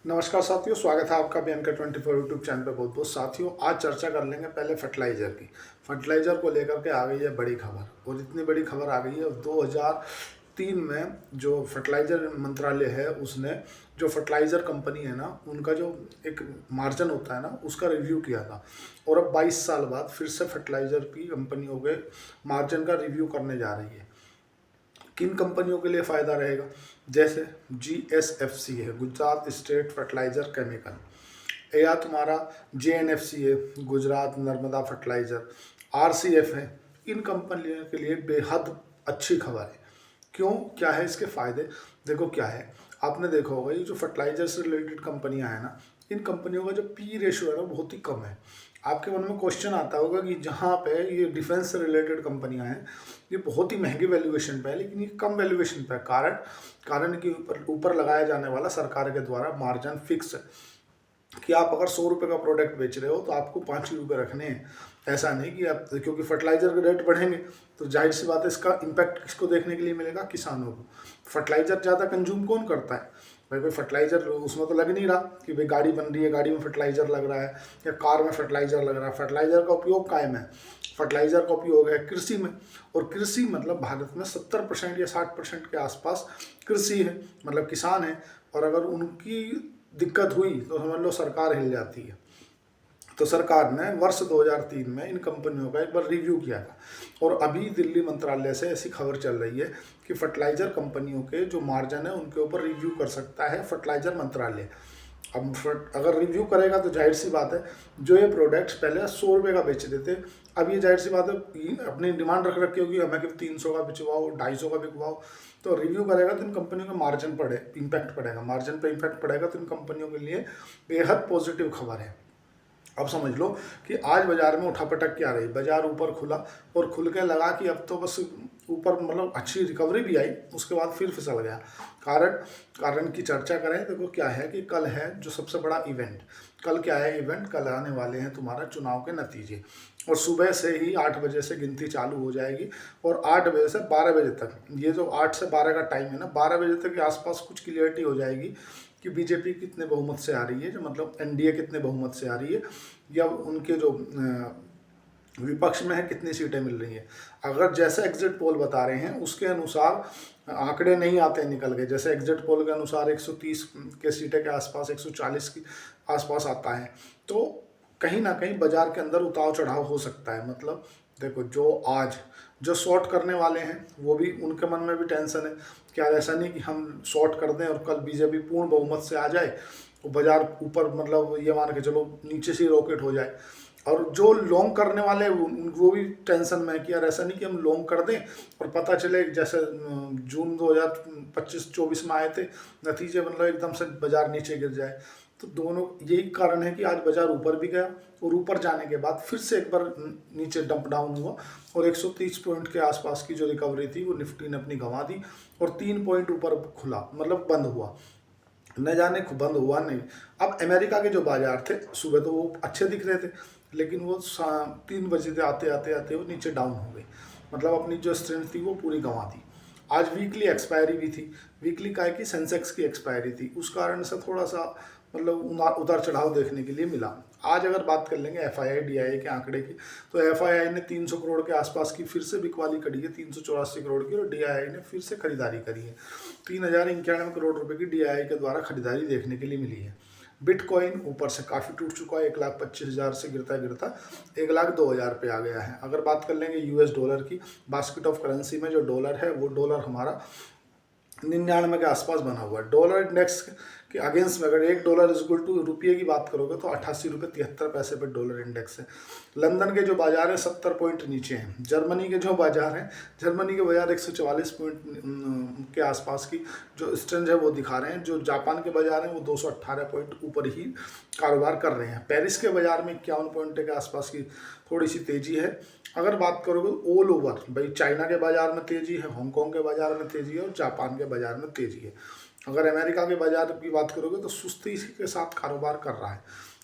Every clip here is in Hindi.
नमस्कार साथियों, स्वागत है आपका बी एन के 24 यूट्यूब चैनल पे। बहुत बहुत साथियों, आज चर्चा कर लेंगे पहले फर्टिलाइजर की। फर्टिलाइजर को लेकर के आ गई है बड़ी खबर, और इतनी बड़ी खबर आ गई है 2003 में जो फर्टिलाइजर मंत्रालय है उसने जो फर्टिलाइजर कंपनी है ना, उनका जो एक मार्जिन होता है ना, उसका रिव्यू किया था। और अब 22 साल बाद फिर से फर्टिलाइजर की कंपनियों के मार्जिन का रिव्यू करने जा रही है। किन कंपनियों के लिए फ़ायदा रहेगा? जैसे GSFC है, गुजरात स्टेट फर्टिलाइजर केमिकल, या तुम्हारा JNFC है, गुजरात नर्मदा फर्टिलाइजर, RCF है। इन कंपनियों के लिए बेहद अच्छी खबर है। क्यों? क्या है इसके फ़ायदे? देखो क्या है, आपने देखा होगा ये जो फर्टिलाइजर से रिलेटेड कंपनियां हैं ना, इन कंपनियों का जो पी रेशियो है ना, बहुत ही कम है। आपके मन में क्वेश्चन आता होगा कि जहाँ पे ये डिफेंस से रिलेटेड कंपनियां हैं, ये बहुत ही महंगी वैल्यूएशन पे है, लेकिन ये कम वैल्यूएशन पे है। कारण कि ऊपर ऊपर लगाया जाने वाला सरकार के द्वारा मार्जिन फिक्स है कि आप अगर 100 रुपये का प्रोडक्ट बेच रहे हो तो आपको 5 ही रुपये रखने हैं। ऐसा नहीं कि आप, क्योंकि फर्टिलाइजर के रेट बढ़ेंगे तो जाहिर सी बात है इसका इम्पैक्ट किसको देखने के लिए मिलेगा? किसानों को। फर्टिलाइजर ज़्यादा कंज्यूम कौन करता है भाई? भाई फर्टिलाइजर उसमें तो लग नहीं रहा कि भाई गाड़ी बन रही है, गाड़ी में फर्टिलाइजर लग रहा है, या कार में फर्टिलाइजर लग रहा है। फर्टिलाइजर का उपयोग कायम है, फर्टिलाइजर का उपयोग है कृषि में। और कृषि मतलब भारत में 70% या 60% के आसपास कृषि है, मतलब किसान है। और अगर उनकी दिक्कत हुई तो समझ लो सरकार हिल जाती है। तो सरकार ने वर्ष 2003 में इन कंपनियों का एक बार रिव्यू किया था, और अभी दिल्ली मंत्रालय से ऐसी खबर चल रही है कि फर्टिलाइजर कंपनियों के जो मार्जिन है उनके ऊपर रिव्यू कर सकता है फर्टिलाइजर मंत्रालय। अब अगर रिव्यू करेगा तो जाहिर सी बात है, जो ये प्रोडक्ट्स पहले 100 रुपये का बेच देते, अब ये जाहिर सी बात है अपनी डिमांड रख रखी होगी हमें कि 300 का बिचवाओ, 250 का बिकवाओ। तो रिव्यू करेगा तो इन कंपनियों के मार्जिन इम्पैक्ट पड़ेगा, मार्जिन पे इम्पैक्ट पड़ेगा, तो इन कंपनियों के लिए बेहद पॉजिटिव खबर है। अब समझ लो कि आज बाजार में उठापटक क्या रही, बाजार ऊपर खुला और खुल के लगा कि अब तो बस ऊपर, मतलब अच्छी रिकवरी भी आई, उसके बाद फिर फिसल गया। कारण कारण की चर्चा करें, देखो क्या है कि कल है जो सबसे बड़ा इवेंट। कल क्या है इवेंट? कल आने वाले हैं तुम्हारा चुनाव के नतीजे, और सुबह से ही 8 बजे से गिनती चालू हो जाएगी, और 8 बजे से 12 बजे तक, ये जो 8 से 12 का टाइम है ना, 12 बजे तक के आसपास कुछ क्लियरिटी हो जाएगी कि बीजेपी कितने बहुमत से आ रही है, जो मतलब एनडीए कितने बहुमत से आ रही है, या उनके जो विपक्ष में है कितनी सीटें मिल रही हैं। अगर जैसे एग्जिट पोल बता रहे हैं उसके अनुसार आंकड़े नहीं आते निकल के, जैसे एग्जिट पोल के अनुसार 130 के सीटें के आसपास, 140 के आसपास आता है, तो कहीं ना कहीं बाजार के अंदर उतार चढ़ाव हो सकता है। मतलब देखो, जो शॉर्ट करने वाले हैं वो भी, उनके मन में भी टेंशन है। क्या ऐसा नहीं कि हम शॉर्ट कर दें और कल बीजेपी पूर्ण बहुमत से आ जाए तो बाजार ऊपर, मतलब ये मान के चलो नीचे से रॉकेट हो जाए। और जो लॉन्ग करने वाले हैं वो भी टेंशन में है कि यार ऐसा नहीं कि हम लॉन्ग कर दें और पता चले जैसे जून 2025-24 में आए थे नतीजे, मतलब एकदम से बाजार नीचे गिर जाए। तो दोनों यही कारण है कि आज बाजार ऊपर भी गया, और ऊपर जाने के बाद फिर से एक बार नीचे डंप डाउन हुआ, और 130 पॉइंट के आसपास की जो रिकवरी थी वो निफ्टी ने अपनी गंवा दी, और 3 पॉइंट ऊपर खुला, मतलब बंद हुआ। न जाने बंद हुआ नहीं। अब अमेरिका के जो बाजार थे सुबह तो वो अच्छे दिख रहे थे, लेकिन वो 3 बजे से आते आते आते वो नीचे डाउन हो गए, मतलब अपनी जो स्ट्रेंथ थी वो पूरी गंवा दी। आज वीकली एक्सपायरी भी थी, वीकली का है कि सेंसेक्स की एक्सपायरी थी, उस कारण से थोड़ा सा मतलब उतार चढ़ाव देखने के लिए मिला। आज अगर बात कर लेंगे FII DII के आंकड़े की, तो FII ने 300 करोड़ के आसपास की फिर से बिकवाली करी है, 384 करोड़ की, और DII ने फिर से खरीदारी करी है। 3091 करोड़ रुपए की DII के द्वारा खरीदारी देखने के लिए मिली है। बिटकॉइन ऊपर से काफ़ी टूट चुका है, 1,25,000 से गिरता गिरता 1,02,000 पे आ गया है। अगर बात कर लेंगे US डॉलर की, बास्केट ऑफ करेंसी में जो डॉलर है वो डॉलर हमारा 99 के आसपास बना हुआ है। डॉलर इंडेक्स के अगेंस्ट में अगर $1 इज इक्वल टू रुपये की बात करोगे तो 88 रुपये 73 पैसे पर डॉलर इंडेक्स है। लंदन के जो बाजार है 70 पॉइंट नीचे हैं। जर्मनी के जो बाजार हैं, जर्मनी के बाजार 144 पॉइंट के आसपास की जो स्ट्रेंथ है वो दिखा रहे हैं। जो जापान के बाजार हैं वो 218 पॉइंट ऊपर ही कारोबार कर रहे हैं। पेरिस के बाजार में 51 पॉइंट के आसपास की थोड़ी सी तेजी है। अगर बात करोगे ऑल ओवर, भाई चाइना के बाजार में तेजी है, हांगकांग के बाजार में तेजी है, और जापान के बाजार में तेजी है। अगर अमेरिका के बाजार की बात करोगे तो सुस्ती के साथ कारोबार कर रहा है।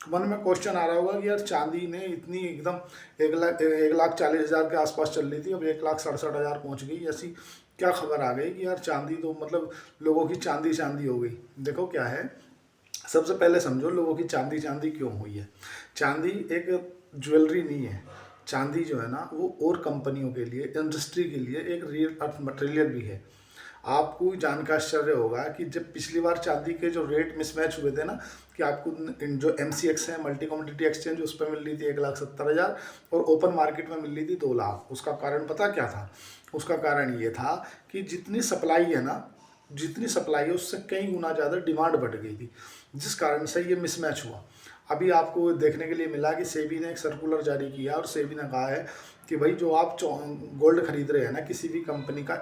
मन में क्वेश्चन आ रहा होगा कि यार चांदी ने इतनी एकदम 1,40,000 के आसपास चल रही थी, अब 1,67,000 पहुंच गई, ऐसी क्या खबर आ गई कि यार चांदी तो मतलब लोगों की चांदी चांदी हो गई। देखो क्या है, सबसे पहले समझो लोगों की चांदी चांदी क्यों हुई है। चांदी एक ज्वेलरी नहीं है। चांदी जो है ना वो और कंपनियों के लिए, इंडस्ट्री के लिए एक रियल अर्थ मटेरियल भी है। आपको जान का आश्चर्य होगा कि जब पिछली बार चांदी के जो रेट मिसमैच हुए थे ना, कि आपको जो MCX है, मल्टी कमोडिटी एक्सचेंज, उस पर मिल रही थी 1,70,000 और ओपन मार्केट में मिल रही थी 2 लाख। उसका कारण पता क्या था? उसका कारण ये था कि जितनी सप्लाई है ना, जितनी सप्लाई है उससे कई गुना ज़्यादा डिमांड बढ़ गई थी, जिस कारण से ये मिसमैच हुआ। अभी आपको देखने के लिए मिला कि सेबी ने एक सर्कुलर जारी किया और सेबी ने कहा है कि भाई जो आप गोल्ड खरीद रहे हैं ना किसी भी कंपनी का,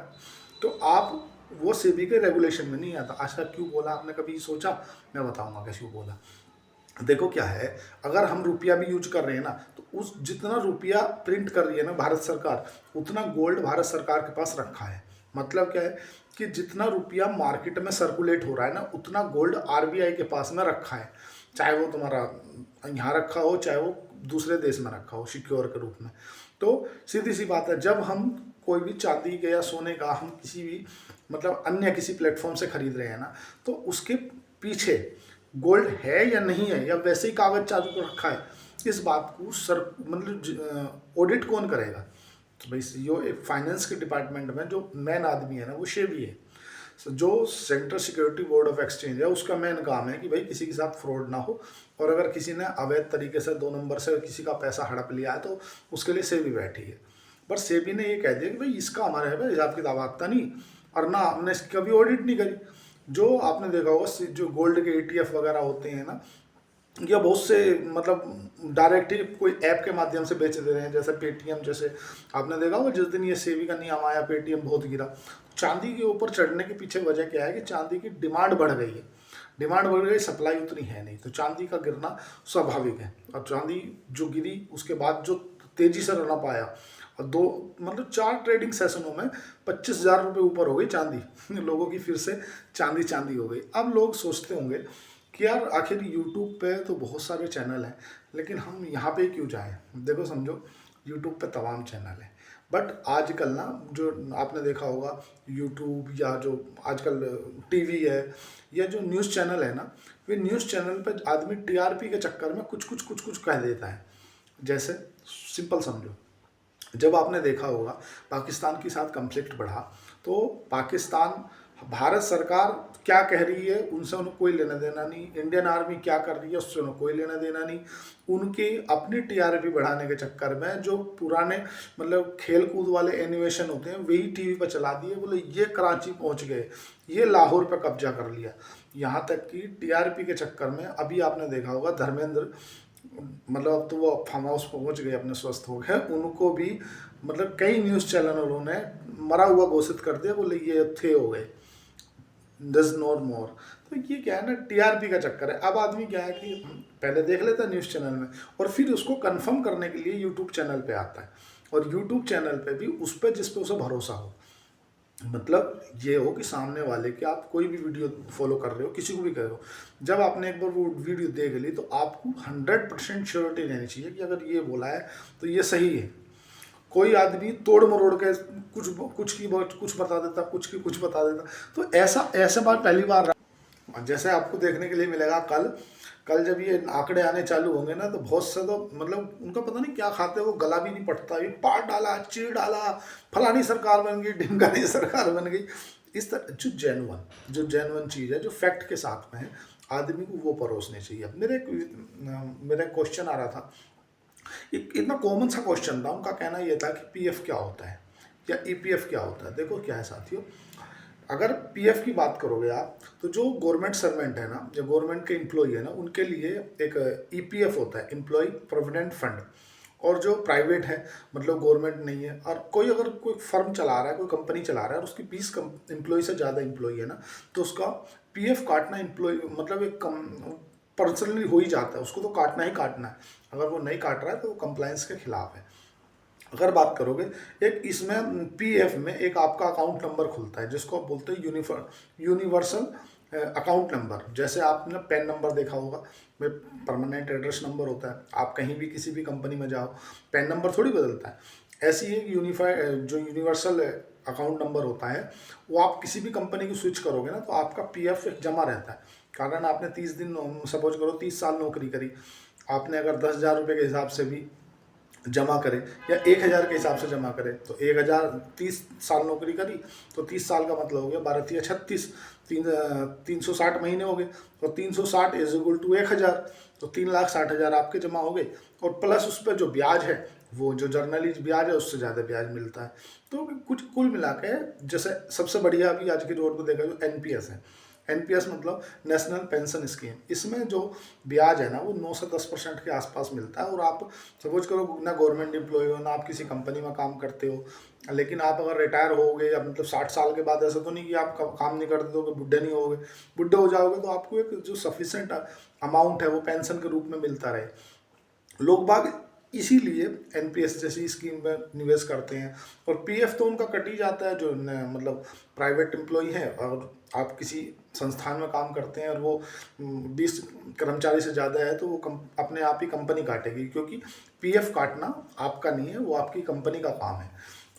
तो आप वो सेबी के रेगुलेशन में नहीं आता। ऐसा क्यों बोला, आपने कभी सोचा? मैं बताऊंगा कैसे बोला। देखो क्या है, अगर हम रुपया भी यूज कर रहे हैं ना, तो उस जितना रुपया प्रिंट कर रही है ना भारत सरकार, उतना गोल्ड भारत सरकार के पास रखा है। मतलब क्या है कि जितना रुपया मार्केट में सर्कुलेट हो रहा है ना, उतना गोल्ड RBI के पास में रखा है। चाहे वो तुम्हारा यहाँ रखा हो, चाहे वो दूसरे देश में रखा हो सिक्योर के रूप में। तो सीधी सी बात है, जब हम कोई भी चांदी के या सोने का हम किसी भी मतलब अन्य किसी प्लेटफॉर्म से खरीद रहे हैं ना, तो उसके पीछे गोल्ड है या नहीं है, या वैसे ही कागज चालू को रखा है, इस बात को सर मतलब ऑडिट कौन करेगा? तो भाई यो एक फाइनेंस के डिपार्टमेंट में जो मेन आदमी है ना वो सेबी है। जो central security board of exchange है, उसका मेन काम है कि भाई किसी के साथ फ्रॉड ना हो, और अगर किसी ने अवैध तरीके से 2 नंबर से किसी का पैसा हड़प लिया है तो उसके लिए सेबी बैठी है। पर सेबी ने ये कह दिया कि भाई इसका हमारे है हिसाब किताब आता नहीं, और ना हमने इसकी कभी ऑडिट नहीं करी। जो आपने देखा होगा जो गोल्ड के ETF वगैरह होते हैं ना, या बहुत से मतलब डायरेक्ट ही कोई ऐप के माध्यम से बेच दे रहे हैं, जैसे पेटीएम। जैसे आपने देखा होगा जिस दिन ये सेबी का नियम आया पेटीएम बहुत गिरा। चांदी के ऊपर चढ़ने के पीछे वजह क्या है कि चांदी की डिमांड बढ़ गई है। डिमांड बढ़ गई, सप्लाई उतनी है नहीं, तो चांदी का गिरना स्वाभाविक है। और चांदी जो गिरी उसके बाद जो तेजी से रन अप आया, और मतलब 4 ट्रेडिंग सेशनों में 25,000 रुपये ऊपर हो गई चांदी। लोगों की फिर से चांदी चांदी हो गई। अब लोग सोचते होंगे कि यार आखिर यूट्यूब पे तो बहुत सारे चैनल हैं, लेकिन हम यहाँ पे क्यों जाएं? देखो समझो, यूट्यूब पे तमाम चैनल हैं, बट आजकल ना जो आपने देखा होगा यूट्यूब या जो आजकल टीवी है या जो न्यूज़ चैनल है ना, वे न्यूज़ चैनल पे आदमी TRP के चक्कर में कुछ कह देता है। जैसे सिंपल समझो, जब आपने देखा होगा पाकिस्तान के साथ कॉन्फ्लिक्ट बढ़ा, तो पाकिस्तान भारत सरकार क्या कह रही है उनसे उन्हें कोई लेना देना नहीं, इंडियन आर्मी क्या कर रही है उससे उन्हें कोई लेना देना नहीं। उनके अपनी TRP बढ़ाने के चक्कर में जो पुराने मतलब खेल कूद वाले एनिमेशन होते हैं वही टीवी पर चला दिए, बोले ये कराची पहुंच गए, ये लाहौर पर कब्जा कर लिया। यहाँ तक कि TRP के चक्कर में अभी आपने देखा होगा धर्मेंद्र, मतलब अब तो वो फार्म हाउस पहुँच गए, अपने स्वस्थ हो गए, उनको भी मतलब कई न्यूज़ चैनलों ने मरा हुआ घोषित कर दिया, बोले ये थे हो गए, डज नॉट मोर। तो ये क्या है ना, TRP का चक्कर है। अब आदमी क्या है कि पहले देख लेता है न्यूज़ चैनल में, और फिर उसको कंफर्म करने के लिए यूट्यूब चैनल पे आता है, और यूट्यूब चैनल पे भी उस पर जिस पे उसे भरोसा हो। मतलब ये हो कि सामने वाले के आप कोई भी वीडियो फॉलो कर रहे हो, किसी को भी कर रहे हो, जब आपने एक बार वो वीडियो देख ली तो आपको 100% श्योरिटी रहनी चाहिए कि अगर ये बोला है तो ये सही है। कोई आदमी तोड़ मरोड़ के कुछ बता देता, कुछ की कुछ बता देता। तो ऐसा बात पहली बार रहा। जैसे आपको देखने के लिए मिलेगा कल जब ये आंकड़े आने चालू होंगे ना, तो बहुत से तो मतलब उनका पता नहीं क्या खाते हैं, वो गला भी नहीं पड़ता, ये पाट डाला, चीड़ डाला, फलानी सरकार बन गई, ढिमकानी सरकार बन गई। इस तरह जो जेन्युइन चीज़ है, जो फैक्ट के साथ में है, आदमी को वो परोसनी चाहिए। मेरा क्वेश्चन आ रहा था, इतना कॉमन सा क्वेश्चन था, उनका कहना यह था कि PF क्या होता है या EPF क्या होता है। देखो क्या है साथियों, अगर PF की बात करोगे आप, तो जो गवर्नमेंट सर्वेंट है ना, जो गवर्नमेंट के एम्प्लॉय है ना, उनके लिए एक EPF होता है, एम्प्लॉय प्रोविडेंट फंड। और जो प्राइवेट है, मतलब गवर्नमेंट नहीं है, और कोई अगर कोई फर्म चला रहा है, कोई कंपनी चला रहा है और उसकी 20 एम्प्लॉय से ज़्यादा एम्प्लॉय है ना, तो उसका PF काटना एम्प्लॉय मतलब एक पर्सनली हो ही जाता है, उसको तो काटना ही काटना है। अगर वो नहीं काट रहा है तो वो कंप्लायंस के खिलाफ है। अगर बात करोगे, एक इसमें PF में एक आपका अकाउंट नंबर खुलता है जिसको आप बोलते हैं यूनिवर्सल अकाउंट नंबर। जैसे आपने पैन नंबर देखा होगा, में परमानेंट एड्रेस नंबर होता है, आप कहीं भी किसी भी कंपनी में जाओ पैन नंबर थोड़ी बदलता है। ऐसी ही जो यूनिवर्सल अकाउंट नंबर होता है, वो आप किसी भी कंपनी की स्विच करोगे ना, तो आपका PF एक जमा रहता है। कारण आपने 30 दिन, सपोज करो 30 साल नौकरी करी, आपने अगर 10,000 रुपये के हिसाब से भी जमा करें या 1,000 के हिसाब से जमा करें, तो 1,000, 30 साल नौकरी करी तो 30 साल का मतलब हो गया 12 या 36, 360 महीने हो गए, और 360 इज इक्वल टू 1,000, तो 3,60,000 आपके जमा हो गए, और प्लस उस पर जो ब्याज है, वो जो जर्नली ब्याज है उससे ज़्यादा ब्याज मिलता है। तो कुछ कुल मिला के, जैसे सबसे बढ़िया अभी आज के दौर को देखा जो एनपीएस है, एनपीएस मतलब नेशनल पेंशन स्कीम, इसमें जो ब्याज है ना वो 9 से 10% के आसपास मिलता है। और आप सपोज करो ना गवर्नमेंट एम्प्लॉय हो, ना आप किसी कंपनी में काम करते हो, लेकिन आप अगर रिटायर हो गए, या मतलब 60 साल के बाद, ऐसा तो नहीं कि आप काम नहीं करते हो कि बुढ़े नहीं हो गए, बुढ़े हो जाओगे तो आपको एक जो सफिशेंट अमाउंट है वो पेंशन के रूप में मिलता रहे। लोग बाग इसीलिए एनपीएस जैसी स्कीम में निवेश करते हैं। और पीएफ तो उनका कट ही जाता है, जो मतलब प्राइवेट एम्प्लॉय है और आप किसी संस्थान में काम करते हैं और वो 20 कर्मचारी से ज़्यादा है, तो वो अपने आप ही कंपनी काटेगी, क्योंकि पीएफ काटना आपका नहीं है, वो आपकी कंपनी का काम है।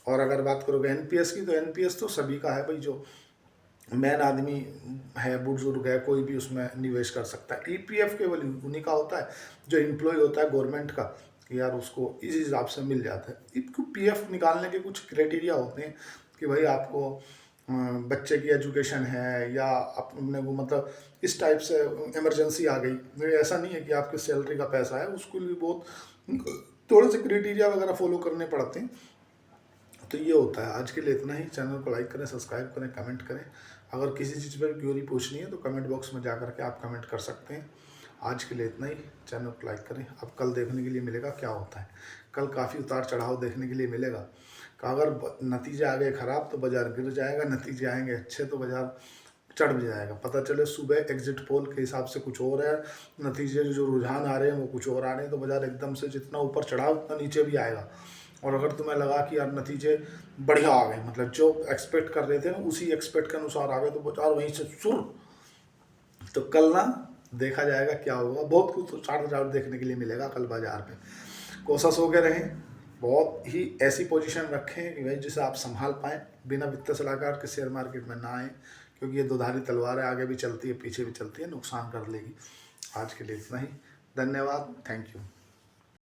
और अगर बात करोगे एनपीएस की, तो एनपीएस तो सभी का है भाई, जो मैन आदमी है, बुजुर्ग है, कोई भी उसमें निवेश कर सकता है। ईपीएफ केवल उन्हीं का होता है जो एम्प्लॉय होता है गवर्नमेंट का, कि यार उसको इस हिसाब से मिल जाता है। इसको पीएफ निकालने के कुछ क्राइटेरिया होते हैं कि भाई आपको बच्चे की एजुकेशन है, या अपने को मतलब इस टाइप से इमरजेंसी आ गई, ऐसा नहीं है कि आपके सैलरी का पैसा है, उसको भी बहुत थोड़े से क्राइटेरिया वगैरह फॉलो करने पड़ते हैं। तो ये होता है। आज के लिए इतना ही। चैनल को लाइक करें, सब्सक्राइब करें, कमेंट करें। अगर किसी चीज़ पर क्वेरी पूछनी है तो कमेंट बॉक्स में जा करके आप कमेंट कर सकते हैं। आज के लिए इतना ही। चैनल को लाइक करें। अब कल देखने के लिए मिलेगा क्या होता है। कल काफ़ी उतार चढ़ाव देखने के लिए मिलेगा। कि अगर नतीजे आ गए ख़राब तो बाज़ार गिर जाएगा, नतीजे आएंगे अच्छे तो बाज़ार चढ़ भी जाएगा। पता चले सुबह एग्जिट पोल के हिसाब से कुछ और है, नतीजे जो रुझान आ रहे हैं वो कुछ और आ रहे हैं, तो बाज़ार एकदम से जितना ऊपर चढ़ा उतना नीचे भी आएगा। और अगर तुम्हें लगा कि यार नतीजे बढ़िया आ गए, मतलब जो एक्सपेक्ट कर रहे थे ना उसी एक्सपेक्ट के अनुसार आ गए, तो बाजार वहीं से सुर, तो कल ना देखा जाएगा क्या होगा। बहुत कुछ उतार चढ़ाव देखने के लिए मिलेगा कल बाजार में। कोशिश हो गए रहें, बहुत ही ऐसी पोजीशन रखें कि भाई जिसे आप संभाल पाएँ, बिना वित्तीय सलाहकार के शेयर मार्केट में ना आए, क्योंकि ये दोधारी तलवार है, आगे भी चलती है पीछे भी चलती है, नुकसान कर लेगी। आज के लिए इतना ही। धन्यवाद। Thank you.